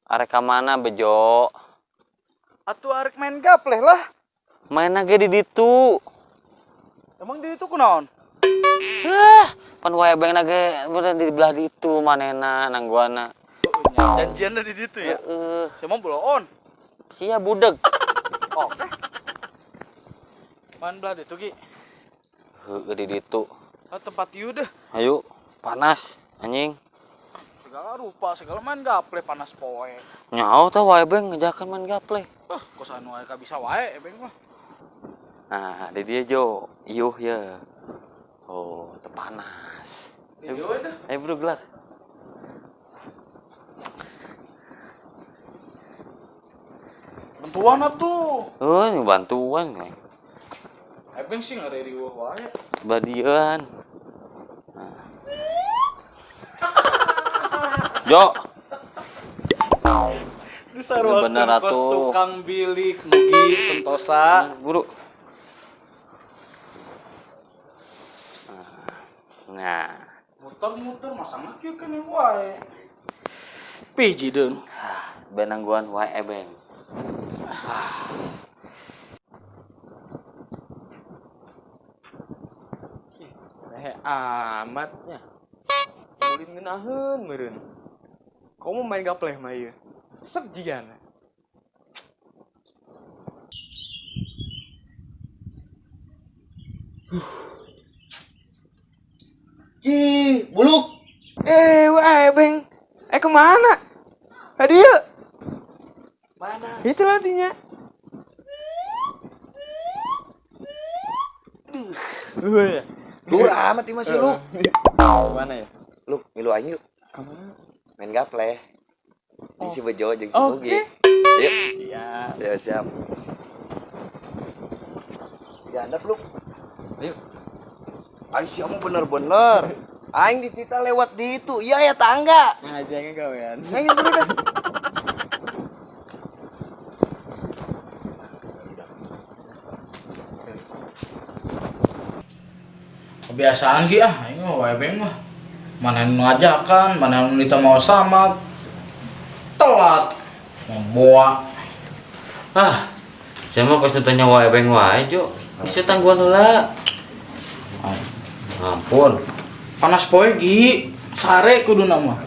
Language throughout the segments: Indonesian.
Arek ka mana bejo? Atuh arek main gapleh lah. Main ge di ditu. Emang di itu kunaon? Pan wae beng ge udah di belah ditu manehna nangguana. Janjianna di ditu ya. Cuma buloon. Sia budeg. Oke. Man belah ditu Gi. Heueuh di ditu. Tempat ieu deh. Ayo, panas anjing. Segala rupa, segala main gapleh panas poe. Nyaho tah wae beng ngejakan main gapleh. Kosan wae ka bisa wae beng mah. Nah, di dia Jo. Iuh ya. Oh, teu panas. Ieu dah. Ayo bro gelar. Bantuan atuh. Ini bantuan. Beng sih ngareriweuh wae. Badian. Jo. Bener Kos atuh. tukang bilik Nugi Sentosa. Buru. Nah, Muter-muter masang kieu kan wae. Piji deun. benangguan wae beng. Amatnya. Ulin ngeunaheun meureun. Kamu main gapleh mah ieu. Sep jian. Buluk. Wae beng. Kemana? Hadieu. Mana? Itu nantinya. Lur amat ieu masih lu. Mana ya? Lu milu aing yuk. Main gapleh. Jeung si Bejo jeung si Nugi. Oke. Yuk. Siap. Ya siap. Dihandap lu. Ayo. Aing sih kamu bener-bener. Aing ditita lewat di itu. Iya ya tangga. Ngajengin kawean. Aing buru dah. Kebiasaan Gi ini mah wae beng mah. Mana yang ngajakan, mana yang minta mau sama. Telat. Membawa. Saya mau kos tanya wae beng wae Jo. Bisa tangguhan heula. Ampun. Panas poe Gi. Sare kudu nama.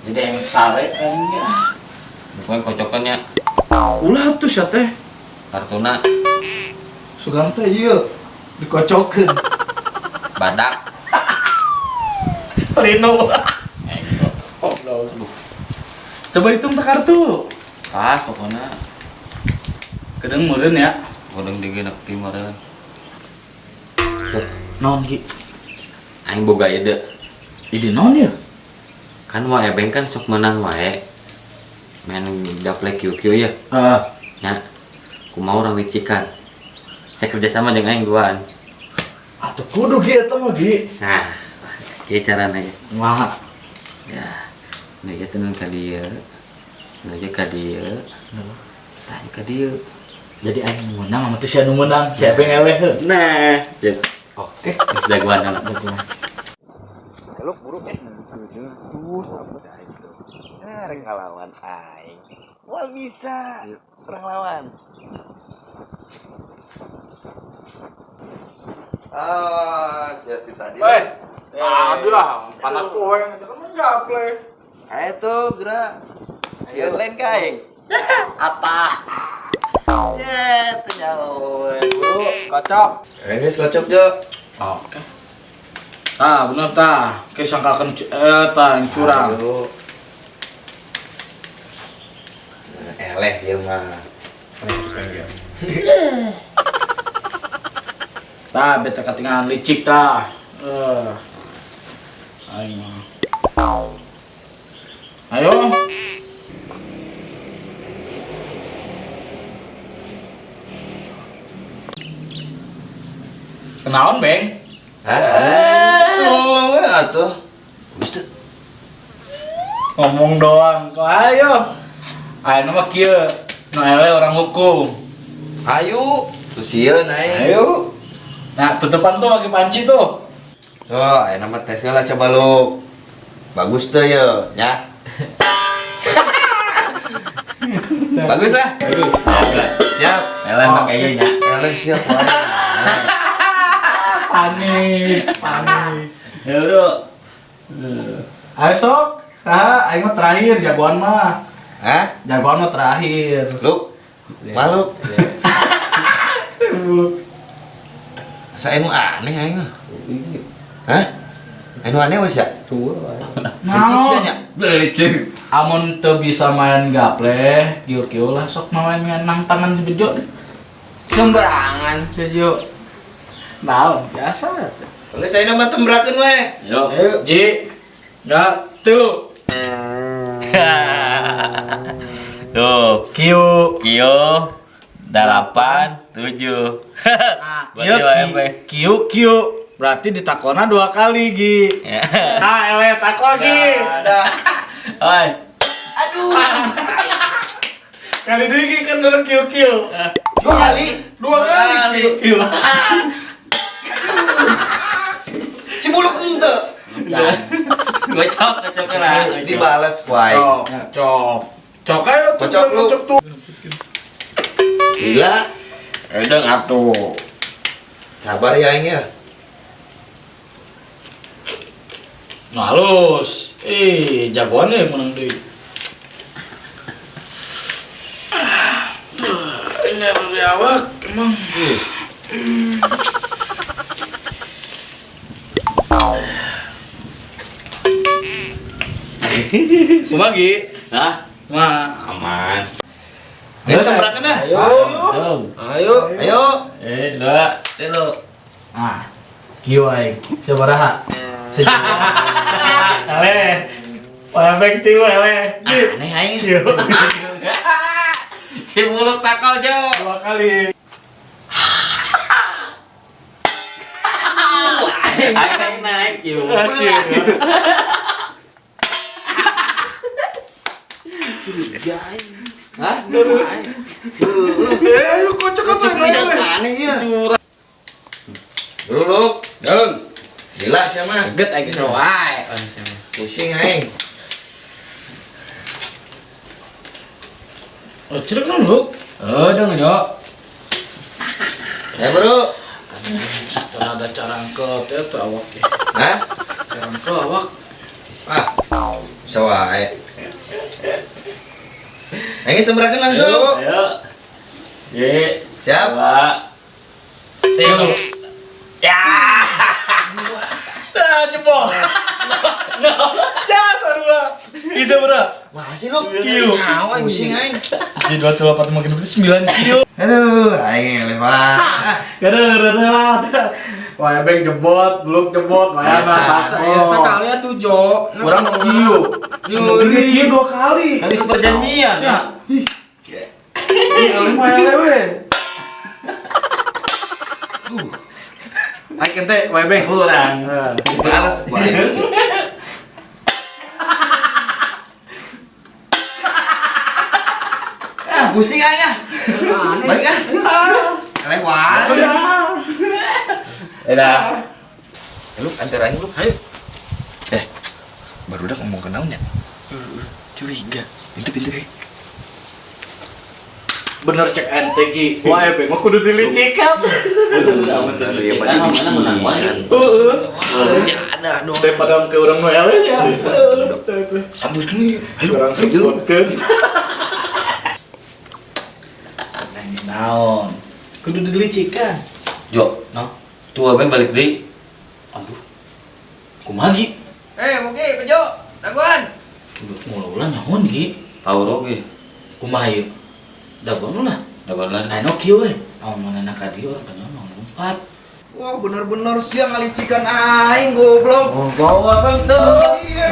Jadi yang sare kayaknya. Bukan kocokannya Ulah tuh sia teh. kartuna Sugan teh ieu dikocokeun. badak. Lino. Oh, coba hitung teh kartu. Pas pokoknya Kedeung meureun ya. kodeng digeunep ti meureun. Naon Gi? Aing boga ide. Ide naon ya? Kan wae beng kan sok menang wae. Main gaplek QQ ya. Ya. Kumaha urang licikan. Saya kerja sama dengan aing duaan. Atuh kudu Gi eta mah Gi. Nah, ieu carana ya. Kumaha? Ya. Nu ieu teh ka dieu. Nu ieu ka dieu. Tah ka dieu. Jadi aing menang sama teh sia nu menang, siapa yang eleh heuh. Nah, jeung Oke. geus daguan heula. Lu buru Tuh sabar aing tuh. Rek ngalawan aing. Wal bisa. Orang lawan. Siap tadi. Aduh, panas poe. Jangan gapleh. Ayo tuh gerak. Ayo lain kaing. Atah. Ya, terjauh. Buru, kocok. Geus kocok Jo. Oke. Tah, bener tah. Ki sangkakeun tah yang curang. Eleh dia mah. Tah, beta katingan licik tah. Ayo. Ayo. Kenaon, Beng? Selalu atuh. Gusti. Ngomong doang. Kok ayo. Ayo nama kieu. Nu eleh orang hukum. Ayo. Tuh sieun aing. Ayo. Nah, tutupan tuh pakai panci tuh. Tuh, ayo nama tesnya lah coba lu. Bagus tuh yo, ya. Bagus lah. Siap. Eleh pakai nya. Eleh siap. Wae. Panik. Ya bro. Ayo sok, saha aing mah terakhir jagoan mah. Hah? Jagoan mah terakhir. Lu? Malu. Saya anu aneh aing mah. Hah? Anu aneh wes ya? Licik sih nya. Lecek. Amun teu bisa main gaple, kieu-kieu lah sok main nang tangan si bejo. Sembarangan sejo. Naon biasa. Oleh saya nama tembrakeun we. Yo. Ayo, Ji. Ya, tilu. Tuh. Kieu. Kio 8 7. Kieu. Berarti ditakona 2 kali, Gi. Ah, ele takon, Gi. Ada. Oi. Aduh. Kali deui Gi kan dulu kieu. 2 kali. 2 kali kieu. Si buluk ente. Gocok lah. Dibalas kuai. Cok ayo tuh. Kocok lu. Cok tuh. Gila. Edeng atuh. Sabar ya aing ya. Nah, halus. Jagoan ya menang deui. Ini harus diawak emang. Kumaha Gi? Hah? Kumaha? Aman. Ayo tembrakeun dah. Ayo. Ayo. 2 3. Ah. Kieu aing. Sabaraha? Sejuta. Ele. Pabeng tilu ele. Aneh aing. Kieu. Si buluk takal jo. 2 kali. Aing naik yo. Hah? Ayo kocok-kocok Aneh ya. Buluk. Dong. Gila sama. Get aing seru wae. Pusing aing. Oh, cerek non lu. Dong jo. Ya, Bro. Ada carangkot ya tuh awak ya. Hah? Carangkot awak. Ah. Bisa wae. Aing tembrakeun langsung. Ayo. Ye. Siap. 2. Tilu. Ya. Jebol. Ya, sarua. Bisa berapa? Masih lu. Kieu. Pusing aing. Jadi 28 makin berarti 9 kilo. Aduh, aing lewat. Ada. Wah, beng jebot, belum jebot, wah, Biasa. sekali atuh Jo. Kurang kilo. Nyuri kilo 2 kali. Kali perjanjian ya. Lumayan lewe. Ayo kente, wah beng. Kurang. Balas kuai. Pusing aja. Baik ah. Lewat. Dah. Lu antara aing lu. Ayo. Baru udah ngomong ke naon ya? Curiga. Pintu. Bener cek ente Gi. Wah, beng mah kudu dilicikan. Bener ya mah didicikan. Ya ada dong. Daripada ke urang mah eleh ya. Sambil gini. Kurang sebutkeun. Naon? Kudu dilicikan. Jo, no. Tua beng balik deui. Aduh. Kumaha Gi? Mugi bejo. Daguan. Mula-mula nyahoan Gi. Tahu roge. Kumaha ieu? Dagon lah. Dagon lah. Anu kieu we. Amun manehna ka dieu urang kanyon lompat. Wah, bener-bener siang ngalicikan aing goblok. Oh, bawa beng tuh. Iya.